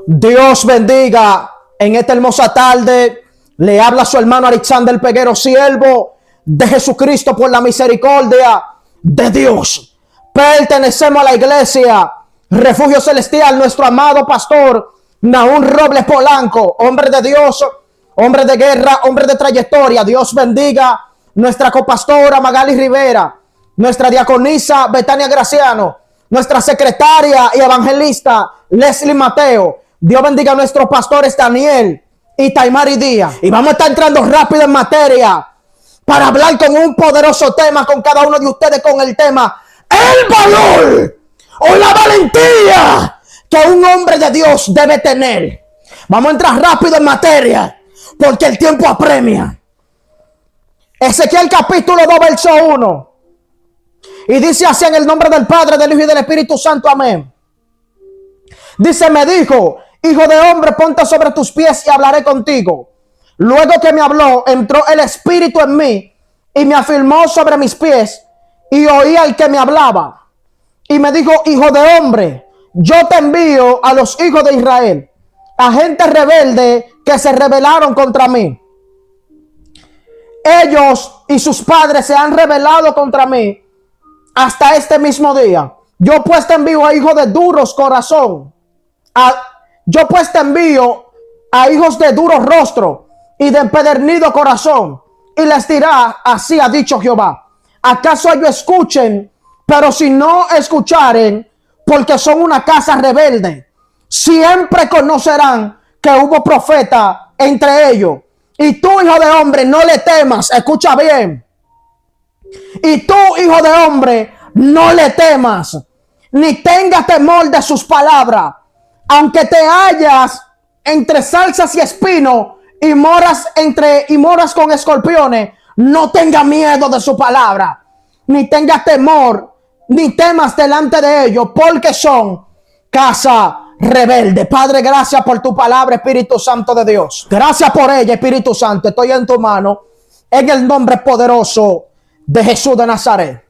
Dios bendiga en esta hermosa tarde. Le habla su hermano Alexander Peguero, siervo de Jesucristo por la misericordia de Dios. Pertenecemos a la iglesia Refugio Celestial, nuestro amado pastor Nahum Robles Polanco, hombre de Dios, hombre de guerra, hombre de trayectoria. Dios bendiga nuestra copastora Magali Rivera, nuestra diaconisa Betania Graciano, nuestra secretaria y evangelista Leslie Mateo. Dios bendiga a nuestros pastores Daniel y Taimari Díaz. Y vamos a estar entrando rápido en materia para hablar con un poderoso tema con cada uno de ustedes, con el tema el valor o la valentía que un hombre de Dios debe tener. Vamos a entrar rápido en materia porque el tiempo apremia. Ezequiel capítulo 2 verso 1. Y dice así: en el nombre del Padre, del Hijo y del Espíritu Santo, amén. Dice: me dijo, hijo de hombre, ponte sobre tus pies y hablaré contigo. Luego que me habló, entró el Espíritu en mí y me afirmó sobre mis pies, y oí al que me hablaba. Y me dijo: hijo de hombre, yo te envío a los hijos de Israel, a gente rebelde que se rebelaron contra mí. Ellos y sus padres se han rebelado contra mí hasta este mismo día. Yo pues te envío a hijos de duros corazón. Yo pues te envío a hijos de duro rostro y de empedernido corazón. Y les dirá: así ha dicho Jehová. ¿Acaso ellos escuchen? Pero si no escucharen, porque son una casa rebelde, siempre conocerán que hubo profeta entre ellos. Y tú, hijo de hombre, no le temas. Escucha bien. Y tú, hijo de hombre, no le temas, ni tengas temor de sus palabras. Aunque te hallas entre zarzas y espinos y moras con escorpiones, no tengas miedo de su palabra, ni tengas temor, ni temas delante de ellos, porque son casa rebelde. Padre, gracias por tu palabra, Espíritu Santo de Dios. Gracias por ella, Espíritu Santo. Estoy en tu mano, en el nombre poderoso de Jesús de Nazaret.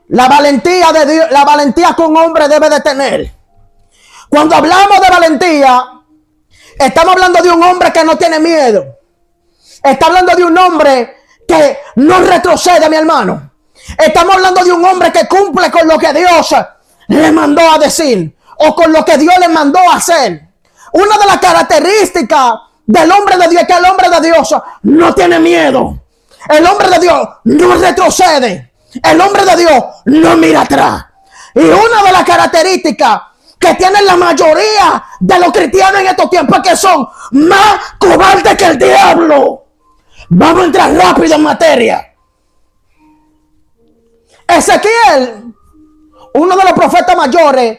La valentía de Dios, la valentía que un hombre debe de tener. Cuando hablamos de valentía, estamos hablando de un hombre que no tiene miedo. Está hablando de un hombre que no retrocede, mi hermano. Estamos hablando de un hombre que cumple con lo que Dios le mandó a decir o con lo que Dios le mandó a hacer. Una de las características del hombre de Dios es que el hombre de Dios no tiene miedo. El hombre de Dios no retrocede. El hombre de Dios no mira atrás. Y una de las características que tienen la mayoría de los cristianos en estos tiempos es que son más cobardes que el diablo. Vamos a entrar rápido en materia. Ezequiel, uno de los profetas mayores,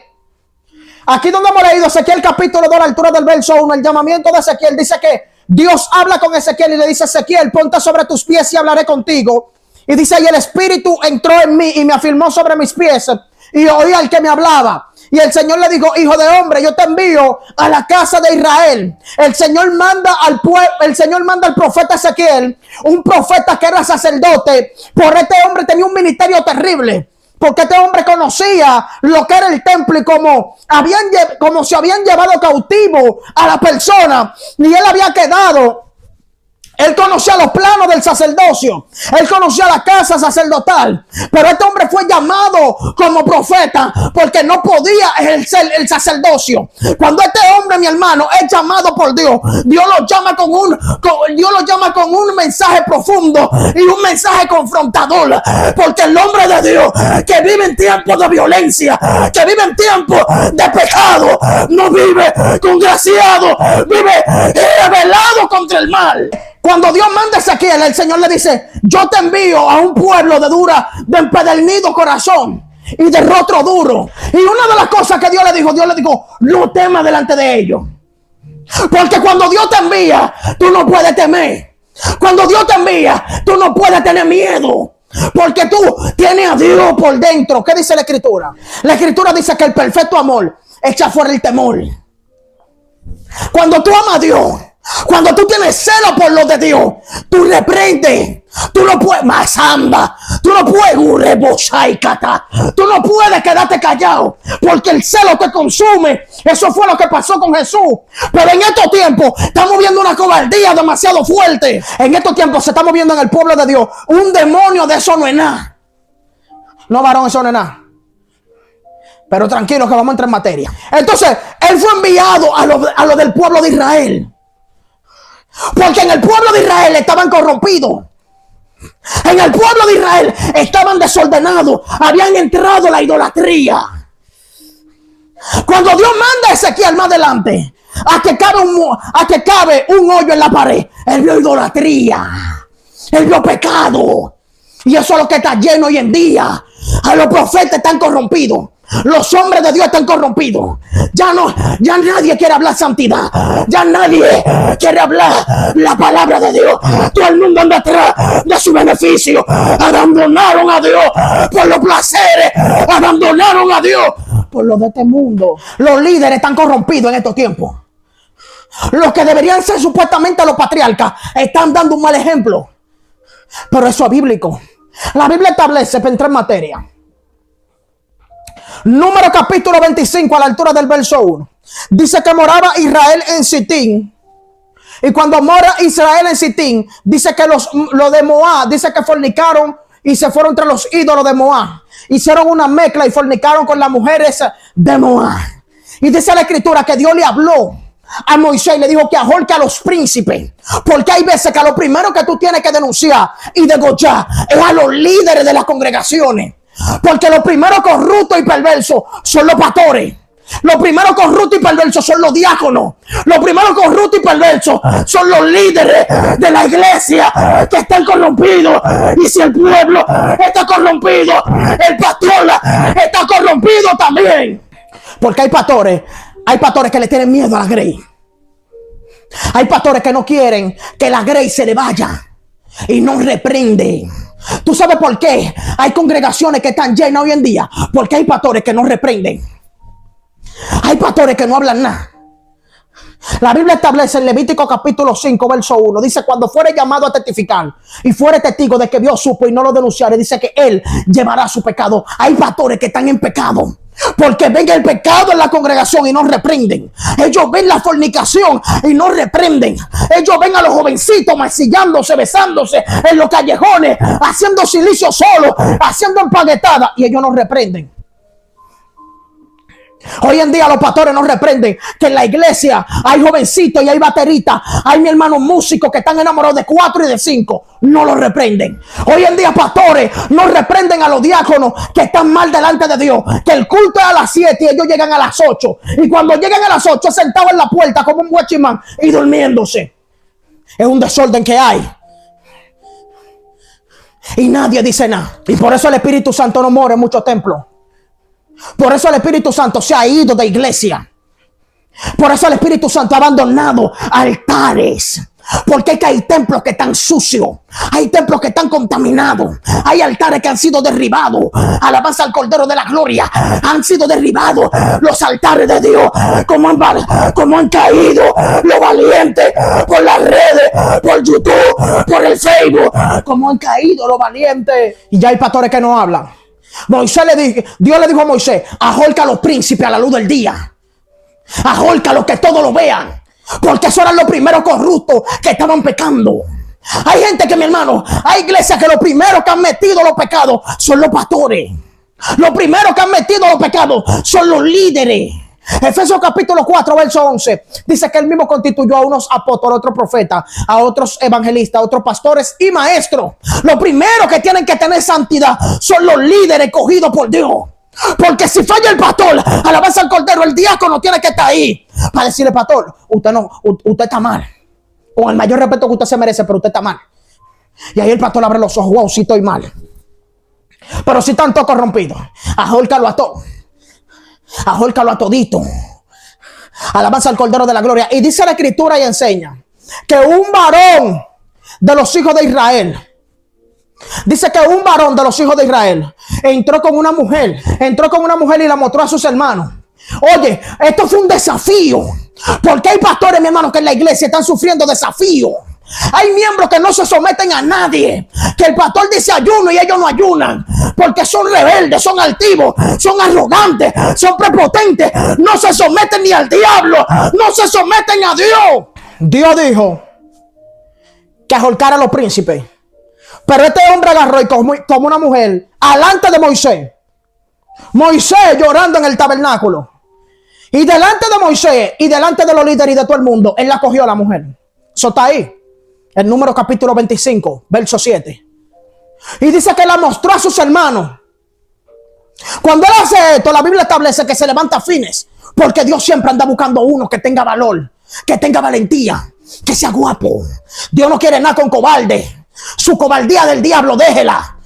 aquí donde hemos leído Ezequiel capítulo 2 a la altura del verso 1, el llamamiento de Ezequiel, dice que Dios habla con Ezequiel y le dice: Ezequiel, ponte sobre tus pies y hablaré contigo. Y dice: y el Espíritu entró en mí y me afirmó sobre mis pies, y oí al que me hablaba. Y el Señor le dijo: hijo de hombre, yo te envío a la casa de Israel. El Señor manda al pueblo, el Señor manda al profeta Ezequiel, un profeta que era sacerdote. Por este hombre tenía un ministerio terrible, porque este hombre conocía lo que era el templo y como se habían llevado cautivo a la persona, y él había quedado. Él conocía los planos del sacerdocio. Él conocía la casa sacerdotal. Pero este hombre fue llamado como profeta porque no podía ejercer el sacerdocio. Cuando este hombre, mi hermano, es llamado por Dios, Dios lo llama con un mensaje profundo y un mensaje confrontador. Porque el hombre de Dios que vive en tiempos de violencia, que vive en tiempos de pecado, no vive congraciado, vive rebelado contra el mal. Cuando Dios manda a Ezequiel, el Señor le dice: yo te envío a un pueblo de empedernido corazón y de rostro duro. Y una de las cosas que Dios le dijo, no temas delante de ellos. Porque cuando Dios te envía, tú no puedes temer. Cuando Dios te envía, tú no puedes tener miedo. Porque tú tienes a Dios por dentro. ¿Qué dice la Escritura? La Escritura dice que el perfecto amor echa fuera el temor. Cuando tú amas a Dios, Cuando tú tienes celo por lo de Dios, tú reprendes. Tú no puedes, Masamba, tú no puedes, tú no puedes quedarte callado, porque el celo te consume. Eso fue lo que pasó con Jesús. Pero en estos tiempos estamos viendo una cobardía demasiado fuerte. En estos tiempos se está moviendo en el pueblo de Dios un demonio. De eso no es nada. No, varón, eso no es nada. Pero tranquilo que vamos a entrar en materia. Entonces, él fue enviado a lo del pueblo de Israel. Porque en el pueblo de Israel estaban corrompidos. En el pueblo de Israel estaban desordenados. Habían entrado la idolatría. Cuando Dios manda a Ezequiel más adelante a que cabe un hoyo en la pared, él vio idolatría. Él vio pecado. Y eso es lo que está lleno hoy en día. A los profetas están corrompidos. Los hombres de Dios están corrompidos. Ya nadie quiere hablar santidad. Ya nadie quiere hablar la palabra de Dios. Todo el mundo anda atrás de su beneficio. Abandonaron a Dios por los placeres. Abandonaron a Dios por lo de este mundo. Los líderes están corrompidos en estos tiempos. Los que deberían ser supuestamente los patriarcas están dando un mal ejemplo. Pero eso es bíblico. La Biblia establece, para entrar en materia, Número capítulo 25 a la altura del verso 1. Dice que moraba Israel en Sitín. Y cuando mora Israel en Sitín, dice que los de Moab, dice que fornicaron y se fueron entre los ídolos de Moab. Hicieron una mezcla y fornicaron con las mujeres de Moab. Y dice la escritura que Dios le habló a Moisés y le dijo que ahorque a los príncipes. Porque hay veces que lo primero que tú tienes que denunciar y degollar es a los líderes de las congregaciones. Porque los primeros corruptos y perversos son los pastores. Los primeros corruptos y perversos son los diáconos. Los primeros corruptos y perversos son los líderes de la iglesia que están corrompidos. Y si el pueblo está corrompido, el pastor está corrompido también. Porque hay pastores que le tienen miedo a la grey. Hay pastores que no quieren que la grey se le vaya y no reprenden. ¿Tú sabes por qué hay congregaciones que están llenas hoy en día? Porque hay pastores que no reprenden. Hay pastores que no hablan nada. La Biblia establece en Levítico capítulo 5 verso 1. Dice: cuando fuere llamado a testificar y fuere testigo de que vio, supo y no lo denunciare, dice que él llevará su pecado. Hay pastores que están en pecado porque ven el pecado en la congregación y no reprenden. Ellos ven la fornicación y no reprenden. Ellos ven a los jovencitos mancillándose, besándose en los callejones, haciendo silicio solo, haciendo empaguetadas, y ellos no reprenden. Hoy en día los pastores no reprenden que en la iglesia hay jovencitos y hay bateritas, hay mi hermano músicos que están enamorados de 4 y de 5. No lo reprenden. Hoy en día pastores no reprenden a los diáconos que están mal delante de Dios. Que el culto es a las 7 y ellos llegan a las 8. Y cuando llegan a las 8 sentados en la puerta como un guachimán y durmiéndose. Es un desorden que hay. Y nadie dice nada. Y por eso el Espíritu Santo no mora en muchos templos. Por eso el Espíritu Santo se ha ido de iglesia. Por eso el Espíritu Santo ha abandonado altares. Porque es que hay templos que están sucios. Hay templos que están contaminados. Hay altares que han sido derribados. Alabanza al Cordero de la Gloria. Han sido derribados los altares de Dios. Como han caído los valientes por las redes, por YouTube, por el Facebook. Como han caído los valientes. Y ya hay pastores que no hablan. Dios le dijo a Moisés: ahorca a los príncipes a la luz del día. Ahorca a los que todos lo vean. Porque esos eran los primeros corruptos que estaban pecando. Hay gente que, mi hermano, hay iglesias que los primeros que han metido los pecados son los pastores. Los primeros que han metido los pecados son los líderes. Efesios capítulo 4 verso 11 dice que él mismo constituyó a unos apóstoles, a otros profetas, a otros evangelistas, a otros pastores y maestros. Los primeros que tienen que tener santidad son los líderes escogidos por Dios. Porque si falla el pastor, alabanza al Cordero, el diácono tiene que estar ahí para decirle: pastor, usted está mal. Con el mayor respeto que usted se merece, pero usted está mal. Y ahí el pastor abre los ojos: wow, sí estoy mal. Pero si están todos corrompidos, ahórcalo a todo. Ahórcalo a todito. Alabanza al Cordero de la Gloria. Y dice la escritura y enseña que un varón de los hijos de Israel, dice que un varón de los hijos de Israel entró con una mujer y la mostró a sus hermanos. Oye, esto fue un desafío. Porque hay pastores, mi hermano, que en la iglesia están sufriendo desafíos. Hay miembros que no se someten a nadie, que el pastor dice ayuno y ellos no ayunan, porque son rebeldes, son altivos, son arrogantes, son prepotentes, no se someten ni al diablo, no se someten a Dios. Dios dijo que ahorcara a los príncipes, pero este hombre agarró y como una mujer alante de Moisés llorando en el tabernáculo, y delante de Moisés y delante de los líderes y de todo el mundo, él la cogió a la mujer. Eso está ahí, en Números capítulo 25, verso 7. Y dice que la mostró a sus hermanos. Cuando él hace esto, la Biblia establece que se levanta fines, porque Dios siempre anda buscando uno que tenga valor, que tenga valentía, que sea guapo. Dios no quiere nada con cobarde. Su cobardía del diablo, déjela.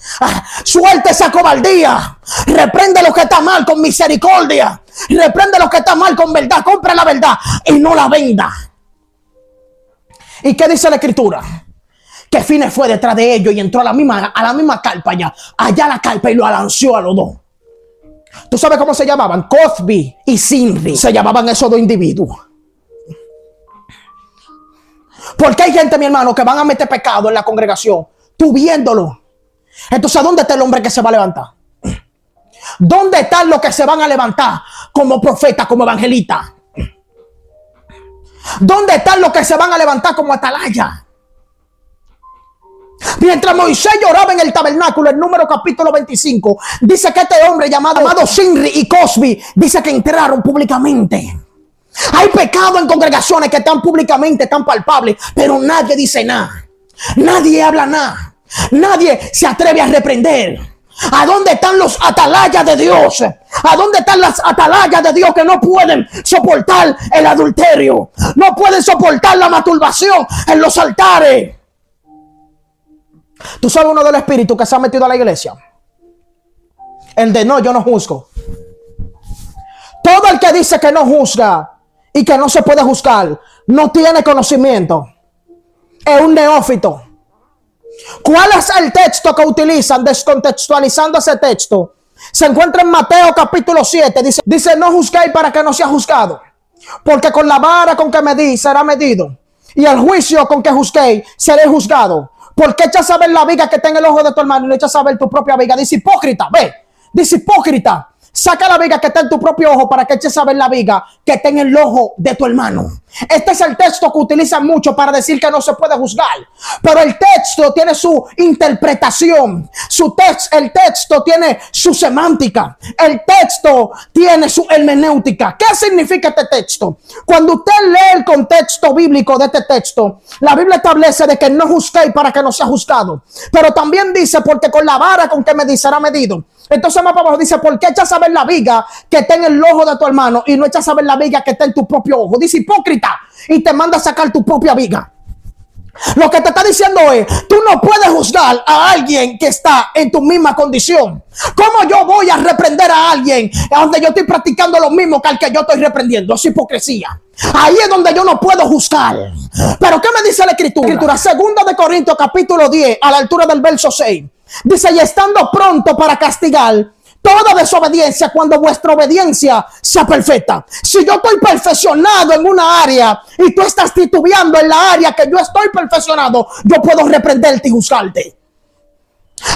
Suelta esa cobardía. Reprende lo que está mal con misericordia. Reprende lo que está mal con verdad. Compra la verdad y no la venda. ¿Y qué dice la escritura? Que Fines fue detrás de ellos y entró a la misma carpa allá la carpa, y lo alanceó a los dos. ¿Tú sabes cómo se llamaban? Cosby y Sinri. Se llamaban esos dos individuos. Porque hay gente, mi hermano, que van a meter pecado en la congregación, tú viéndolo. Entonces, ¿dónde está el hombre que se va a levantar? ¿Dónde están los que se van a levantar como profeta, como evangelista? ¿Dónde están los que se van a levantar como atalaya? Mientras Moisés lloraba en el tabernáculo, en Número capítulo 25, dice que este hombre llamado Sinri y Cosby, dice que entraron públicamente. Hay pecado en congregaciones que están públicamente, están palpables, pero nadie dice nada. Nadie habla nada. Nadie se atreve a reprender. ¿A dónde están los atalayas de Dios? ¿A dónde están las atalayas de Dios que no pueden soportar el adulterio? No pueden soportar la masturbación en los altares. ¿Tú sabes uno de los espíritus que se ha metido a la iglesia? El de no, yo no juzgo. Todo el que dice que no juzga y que no se puede juzgar, no tiene conocimiento. Es un neófito. ¿Cuál es el texto que utilizan descontextualizando ese texto? Se encuentra en Mateo capítulo 7. Dice, no juzguéis para que no sea juzgado. Porque con la vara con que medís será medido. Y el juicio con que juzguéis seréis juzgado. ¿Por qué echas a ver la viga que está en el ojo de tu hermano y no echas a ver tu propia viga? Dice hipócrita, ve. Dice hipócrita. Saca la viga que está en tu propio ojo para que eches a ver la viga que está en el ojo de tu hermano. Este es el texto que utilizan mucho para decir que no se puede juzgar. Pero el texto tiene su interpretación. El texto tiene su semántica. El texto tiene su hermenéutica. ¿Qué significa este texto? Cuando usted lee el contexto bíblico de este texto, la Biblia establece de que no juzguéis para que no sea juzgado. Pero también dice, porque con la vara con que medís será medido. Entonces más para abajo dice, ¿por qué echas a ver la viga que está en el ojo de tu hermano y no echas a ver la viga que está en tu propio ojo? Dice hipócrita, y te manda a sacar tu propia viga. Lo que te está diciendo es, tú no puedes juzgar a alguien que está en tu misma condición. ¿Cómo yo voy a reprender a alguien donde yo estoy practicando lo mismo que al que yo estoy reprendiendo? Es hipocresía. Ahí es donde yo no puedo juzgar. Pero ¿qué me dice la escritura? Segunda de Corintios capítulo 10, a la altura del verso 6. Dice, y estando pronto para castigar toda desobediencia cuando vuestra obediencia sea perfecta. Si yo estoy perfeccionado en una área y tú estás titubeando en la área que yo estoy perfeccionado, yo puedo reprenderte y juzgarte.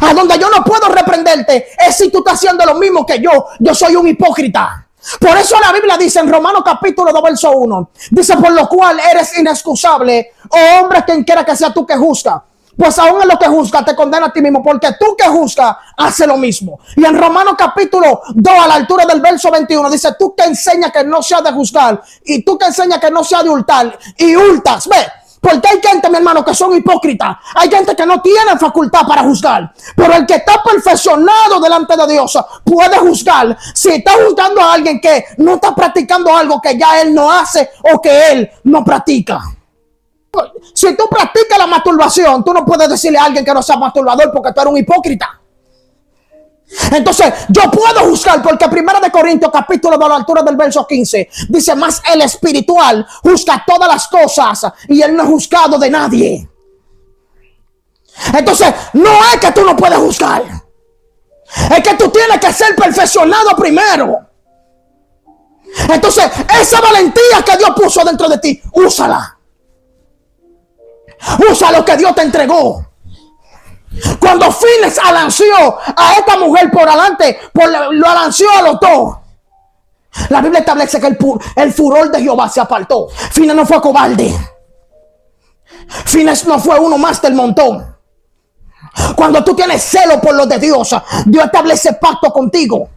A donde yo no puedo reprenderte es si tú estás haciendo lo mismo que yo. Yo soy un hipócrita. Por eso la Biblia dice en Romanos capítulo 2 verso 1, dice, por lo cual eres inexcusable, oh hombre, quien quiera que sea tú que juzga. Pues aún en lo que juzga te condena a ti mismo, porque tú que juzgas hace lo mismo. Y en Romanos capítulo 2 a la altura del verso 21 dice, tú que enseñas que no sea de juzgar y tú que enseñas que no sea de hurtar y hurtas, ve. Porque hay gente, mi hermano, que son hipócritas. Hay gente que no tiene facultad para juzgar. Pero el que está perfeccionado delante de Dios puede juzgar. Si está juzgando a alguien que no está practicando algo que ya él no hace o que él no practica. Si tú practicas la masturbación, tú no puedes decirle a alguien que no sea masturbador porque tú eres un hipócrita. Entonces yo puedo juzgar porque 1 de Corintios capítulo 2 a la altura del verso 15 dice, más el espiritual juzga todas las cosas y él no es juzgado de nadie. Entonces no es que tú no puedes juzgar, es que tú tienes que ser perfeccionado primero. Entonces, esa valentía que Dios puso dentro de ti, úsala. Usa lo que Dios te entregó. Cuando Fines alanceó a esta mujer por adelante, lo alanceó a los dos. La Biblia establece que el furor de Jehová se apartó. Fines no fue cobarde. Fines no fue uno más del montón. Cuando tú tienes celo por los de Dios, Dios establece pacto contigo.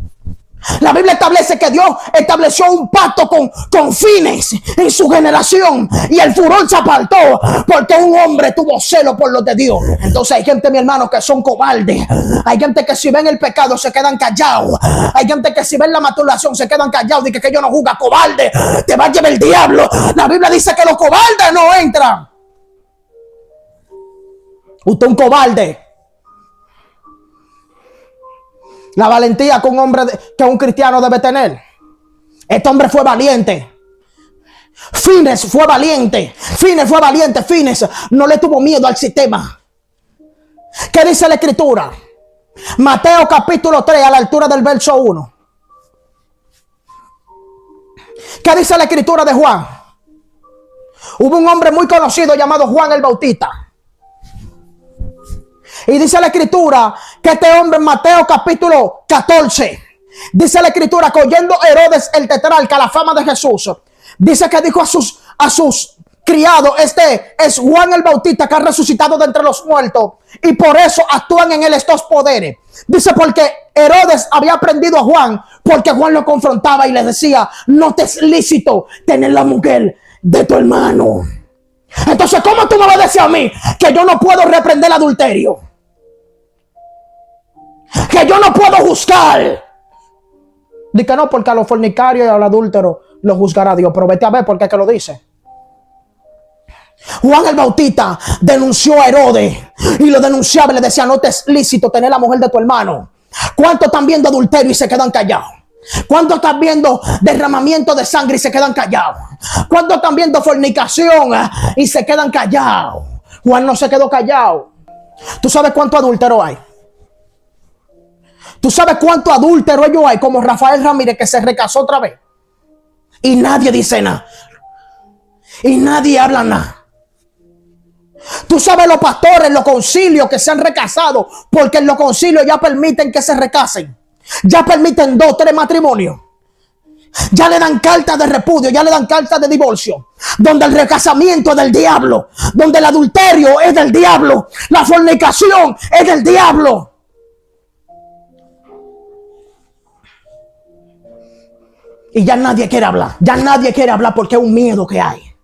La Biblia establece que Dios estableció un pacto con Fines en su generación, y el furor se apartó porque un hombre tuvo celo por los de Dios. Entonces hay gente, mi hermano, que son cobardes. Hay gente que si ven el pecado se quedan callados. Hay gente que si ven la masturbación se quedan callados. Dice que yo no juzgo. Cobarde, te va a llevar el diablo. La Biblia dice que los cobardes no entran. Usted es un cobarde. La valentía que un cristiano debe tener. Este hombre fue valiente. Fines fue valiente. Fines fue valiente. Fines no le tuvo miedo al sistema. ¿Qué dice la escritura? Mateo capítulo 3 a la altura del verso 1. ¿Qué dice la escritura de Juan? Hubo un hombre muy conocido llamado Juan el Bautista. Y dice la escritura que este hombre en Mateo capítulo 14, dice la escritura que oyendo Herodes el tetrarca la fama de Jesús, dice que dijo a sus criados: este es Juan el Bautista que ha resucitado de entre los muertos, y por eso actúan en él estos poderes. Dice porque Herodes había prendido a Juan porque Juan lo confrontaba y le decía: no te es lícito tener la mujer de tu hermano. Entonces, ¿cómo tú me vas a decir a mí que yo no puedo reprender el adulterio? Que yo no puedo juzgar. Dice que no, porque a los fornicarios y al adúltero lo juzgará Dios. Pero vete a ver por qué que lo dice. Juan el Bautista denunció a Herodes y lo denunciaba y le decía: no te es lícito tener la mujer de tu hermano. ¿Cuántos están viendo adulterio y se quedan callados? ¿Cuántos están viendo derramamiento de sangre y se quedan callados? ¿Cuántos están viendo fornicación y se quedan callados? Juan no se quedó callado. ¿Tú sabes cuánto adúltero hay? ¿Tú sabes cuánto adúltero ellos hay? Como Rafael Ramírez, que se recasó otra vez. Y nadie dice nada. Y nadie habla nada. Tú sabes los pastores, los concilios que se han recasado, porque en los concilios ya permiten que se recasen. Ya permiten 2, 3 matrimonios. Ya le dan cartas de repudio, ya le dan cartas de divorcio. Donde el recasamiento es del diablo. Donde el adulterio es del diablo. La fornicación es del diablo. Y ya nadie quiere hablar. Ya nadie quiere hablar porque es un miedo que hay.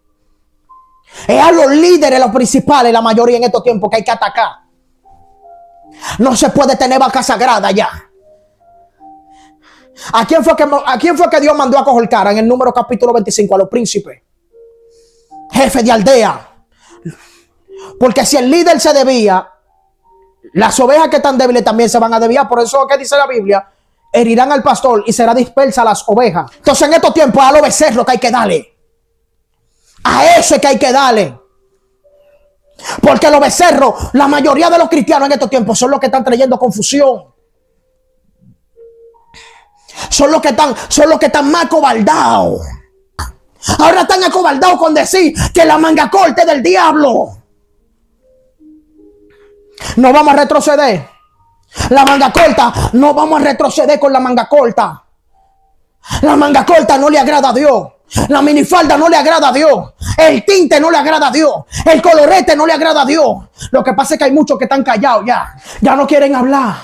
Es a los líderes, los principales, la mayoría en estos tiempos, que hay que atacar. No se puede tener vaca sagrada ya. ¿A quién fue que Dios mandó a coger cara en el Número capítulo 25? A los príncipes, jefes de aldea. Porque si el líder se desvía, las ovejas que están débiles también se van a desviar. Por eso, ¿qué dice la Biblia? Herirán al pastor y será dispersa las ovejas. Entonces en estos tiempos a los becerros que hay que darle. A eso es que hay que darle. Porque los becerros, la mayoría de los cristianos en estos tiempos son los que están trayendo confusión. Son los que están más acobardados. Ahora están acobardados con decir que la manga corta es del diablo. No vamos a retroceder. La manga corta, no vamos a retroceder con la manga corta. La manga corta no le agrada a Dios. La minifalda no le agrada a Dios. El tinte no le agrada a Dios. El colorete no le agrada a Dios. Lo que pasa es que hay muchos que están callados ya. Ya no quieren hablar.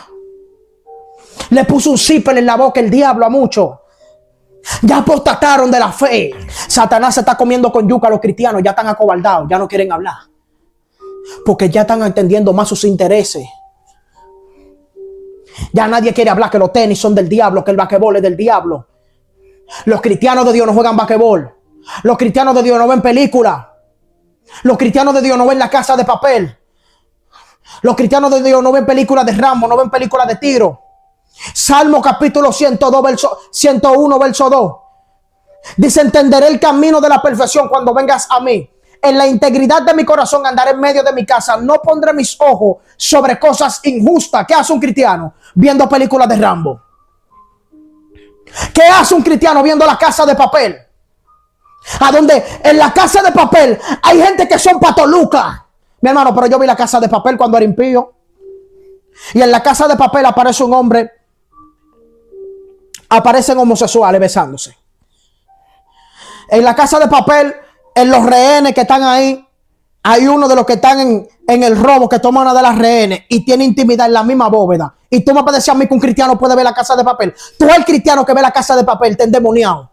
Le puso un zipper en la boca el diablo a muchos. Ya apostataron de la fe. Satanás se está comiendo con yuca a los cristianos. Ya están acobardados. Ya no quieren hablar. Porque ya están entendiendo más sus intereses. Ya nadie quiere hablar que los tenis son del diablo, que el basquetbol es del diablo. Los cristianos de Dios no juegan basquetbol. Los cristianos de Dios no ven películas. Los cristianos de Dios no ven La Casa de Papel. Los cristianos de Dios no ven películas de Rambo, no ven películas de tiro. Salmo capítulo 101, verso 2. Dice: entenderé el camino de la perfección cuando vengas a mí. En la integridad de mi corazón andaré en medio de mi casa. No pondré mis ojos sobre cosas injustas. ¿Qué hace un cristiano? Viendo películas de Rambo. ¿Qué hace un cristiano viendo La Casa de Papel? A donde en La Casa de Papel hay gente que son patolucas. Mi hermano, pero yo vi La Casa de Papel cuando era impío. Y en La Casa de Papel aparece un hombre, aparecen homosexuales besándose. En La Casa de Papel, en los rehenes que están ahí, hay uno de los que están en el robo que toma una de las rehenes y tiene intimidad en la misma bóveda. Y tú me puedes decir a mí que un cristiano puede ver La Casa de Papel. Tú el cristiano que ve La Casa de Papel está endemoniado.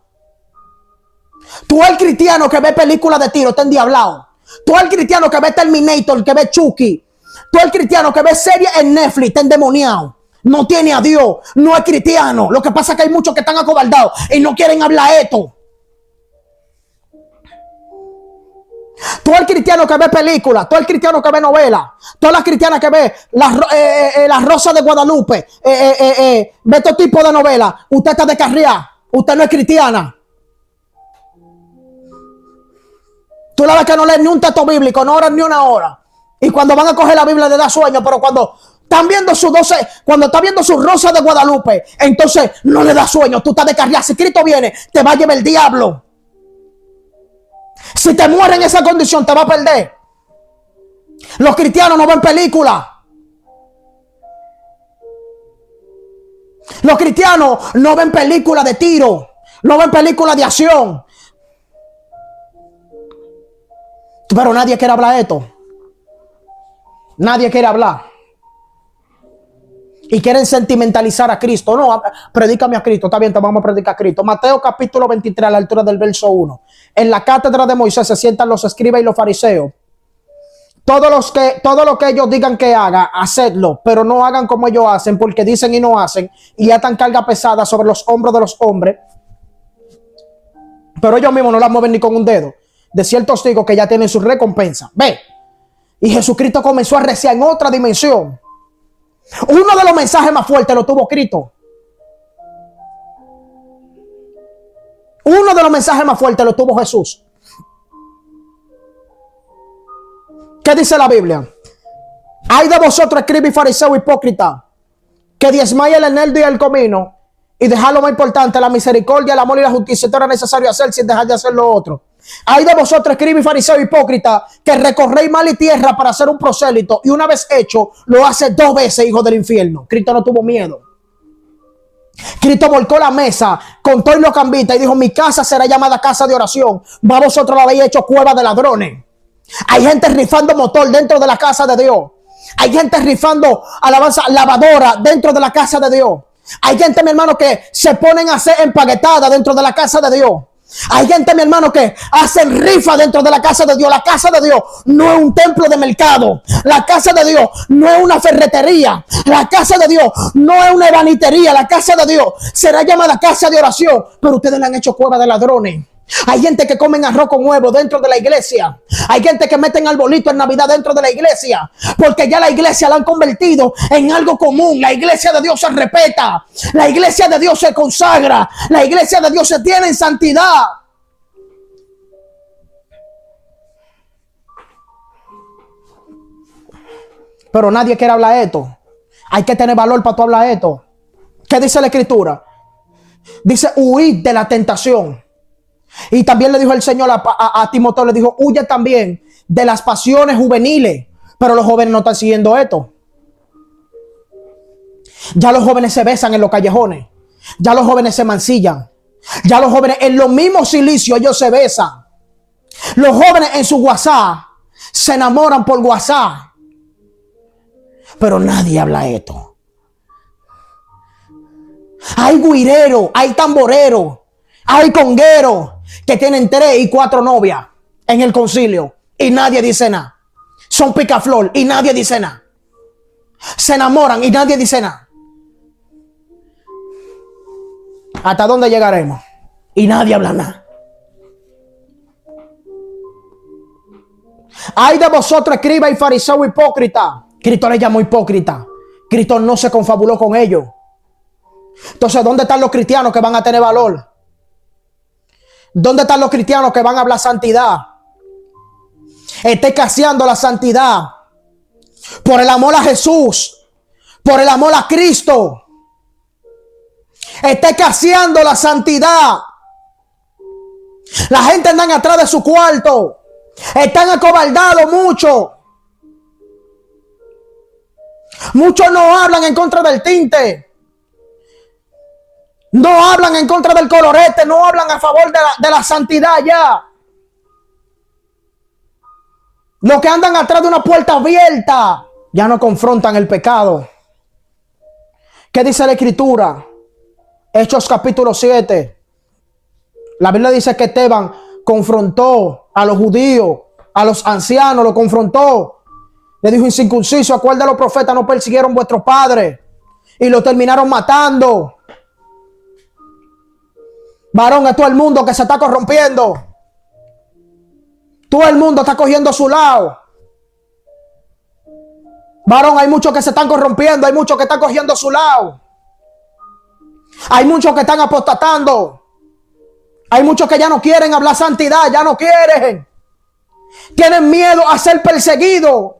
Tú el cristiano que ve películas de tiro está endiablado. Tú el cristiano que ve Terminator, que ve Chucky. Tú el cristiano que ve series en Netflix está endemoniado. No tiene a Dios, no es cristiano. Lo que pasa es que hay muchos que están acobardados y no quieren hablar esto. Todo el cristiano que ve películas, todo el cristiano que ve novelas, todas las cristianas que ve la Rosa de Guadalupe, ve todo tipo de novelas, usted está descarriada, usted no es cristiana. Tú la ves que no lee ni un texto bíblico, no oran ni una hora. Y cuando van a coger la Biblia le da sueño, pero cuando están viendo cuando está viendo su Rosa de Guadalupe, entonces no le da sueño, tú estás descarriada. Si Cristo viene, te va a llevar el diablo. Si te mueres en esa condición, te va a perder. Los cristianos no ven películas. Los cristianos no ven películas de tiro, no ven películas de acción. Pero nadie quiere hablar de esto. Nadie quiere hablar. Y quieren sentimentalizar a Cristo. No, predícame a Cristo. Está bien, te vamos a predicar a Cristo. Mateo capítulo 23 a la altura del verso 1. En la cátedra de Moisés se sientan los escribas y los fariseos. Todo lo que ellos digan que haga, hacedlo. Pero no hagan como ellos hacen, porque dicen y no hacen. Y atan carga pesada sobre los hombros de los hombres. Pero ellos mismos no la mueven ni con un dedo. De ciertos digo que ya tienen su recompensa. Ve. Y Jesucristo comenzó a reciar en otra dimensión. Uno de los mensajes más fuertes lo tuvo Cristo. Uno de los mensajes más fuertes lo tuvo Jesús. ¿Qué dice la Biblia? Ay de vosotros, escribas y fariseos hipócritas, que diezmáis el eneldo y el comino, y dejad lo más importante, la misericordia, el amor y la justicia. Esto era necesario hacer sin dejar de hacer lo otro. Hay de vosotros, escribas y fariseos hipócritas, que recorréis mal y tierra para hacer un prosélito, y una vez hecho, lo hace 2 veces, hijo del infierno. Cristo no tuvo miedo. Cristo volcó la mesa, contó y lo cambita y dijo: mi casa será llamada casa de oración, mas vosotros la habéis hecho cueva de ladrones. Hay gente rifando motor dentro de la casa de Dios. Hay gente rifando alabanza lavadora dentro de la casa de Dios. Hay gente, mi hermano, que se ponen a hacer empaquetada dentro de la casa de Dios. Hay gente, mi hermano, que hacen rifa dentro de la casa de Dios. La casa de Dios no es un templo de mercado. La casa de Dios no es una ferretería. La casa de Dios no es una ebanitería. La casa de Dios será llamada casa de oración, pero ustedes la han hecho cueva de ladrones. Hay gente que comen arroz con huevo dentro de la iglesia. Hay gente que meten arbolito en Navidad dentro de la iglesia, porque ya la iglesia la han convertido en algo común. La iglesia de Dios se respeta. La iglesia de Dios se consagra. La iglesia de Dios se tiene en santidad. Pero nadie quiere hablar de esto. Hay que tener valor para tú hablar de esto. ¿Qué dice la Escritura? Dice: huid de la tentación. Y también le dijo el Señor a Timoteo, le dijo: huye también de las pasiones juveniles. Pero los jóvenes no están siguiendo esto. Ya los jóvenes se besan en los callejones. Ya los jóvenes se mancillan. Ya los jóvenes en los mismos cilicios ellos se besan. Los jóvenes en su WhatsApp se enamoran por WhatsApp. Pero nadie habla esto. Hay guireros, hay tamboreros, hay congueros que tienen 3 y 4 novias en el concilio y nadie dice nada. Son picaflor y nadie dice nada. Se enamoran y nadie dice nada. ¿Hasta dónde llegaremos? Y nadie habla nada. Ay de vosotros, escribas y fariseos hipócritas. Cristo les llamó hipócrita. Cristo no se confabuló con ellos. Entonces, ¿dónde están los cristianos que van a tener valor? ¿Dónde están los cristianos que van a hablar santidad? Está escaseando la santidad por el amor a Jesús, por el amor a Cristo. está escaseando la santidad. La gente anda atrás de su cuarto. Están acobardados mucho. Muchos no hablan en contra del tinte. No hablan en contra del colorete. No hablan a favor de la santidad ya. Los que andan atrás de una puerta abierta ya no confrontan el pecado. ¿Qué dice la Escritura? Hechos capítulo 7. La Biblia dice que Esteban confrontó a los judíos, a los ancianos, lo confrontó. Le dijo: incircunciso, ¿a cuál de los profetas no persiguieron vuestros padres? Y lo terminaron matando. Varón, es todo el mundo que se está corrompiendo. Todo el mundo está cogiendo a su lado. Varón, hay muchos que se están corrompiendo. Hay muchos que están cogiendo a su lado. Hay muchos que están apostatando. Hay muchos que ya no quieren hablar santidad. Ya no quieren. Tienen miedo a ser perseguidos.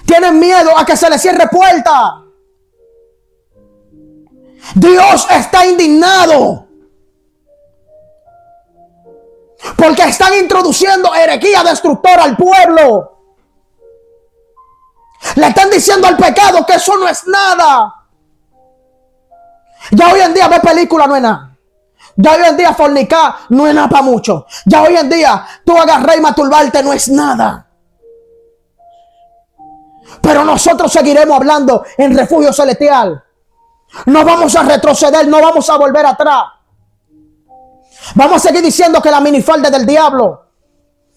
Tienen miedo a que se les cierre puerta. Dios está indignado. Porque están introduciendo herejía destructora al pueblo. Le están diciendo al pecado que eso no es nada. Ya hoy en día ver película no es nada. Ya hoy en día fornicar no es nada para mucho. Ya hoy en día tú agarrar y masturbarte no es nada. Pero nosotros seguiremos hablando en Refugio Celestial. No vamos a retroceder, no vamos a volver atrás. Vamos a seguir diciendo que la minifalda es del diablo.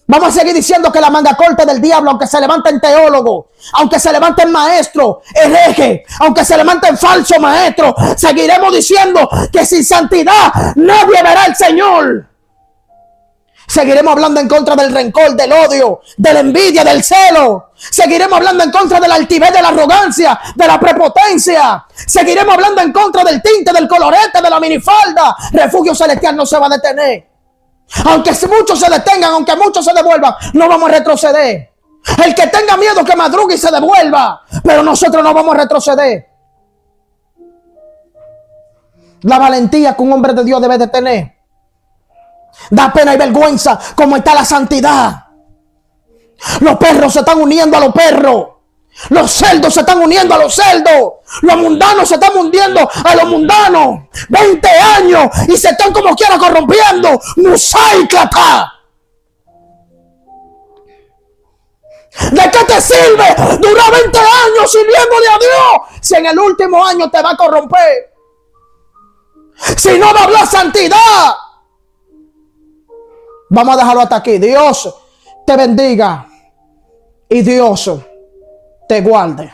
Vamos a seguir diciendo que la manga corta es del diablo, aunque se levanten teólogos, aunque se levanten maestros, herejes, aunque se levanten falsos maestros. Seguiremos diciendo que sin santidad nadie verá al Señor. Seguiremos hablando en contra del rencor, del odio, de la envidia, del celo. Seguiremos hablando en contra de la altivez, de la arrogancia, de la prepotencia. Seguiremos hablando en contra del tinte, del colorete, de la minifalda. Refugio Celestial no se va a detener. Aunque muchos se detengan, aunque muchos se devuelvan, no vamos a retroceder. El que tenga miedo que madrugue y se devuelva, pero nosotros no vamos a retroceder. La valentía que un hombre de Dios debe de tener. Da pena y vergüenza como está la santidad. Los perros se están uniendo a los perros. Los cerdos se están uniendo a los cerdos. Los mundanos se están hundiendo a los mundanos. 20 años y se están como quiera corrompiendo. Musáiclata. ¿De qué te sirve durar 20 años sirviéndole a Dios si en el último año te va a corromper? Si no va a hablar santidad. Vamos a dejarlo hasta aquí. Dios te bendiga y Dios te guarde.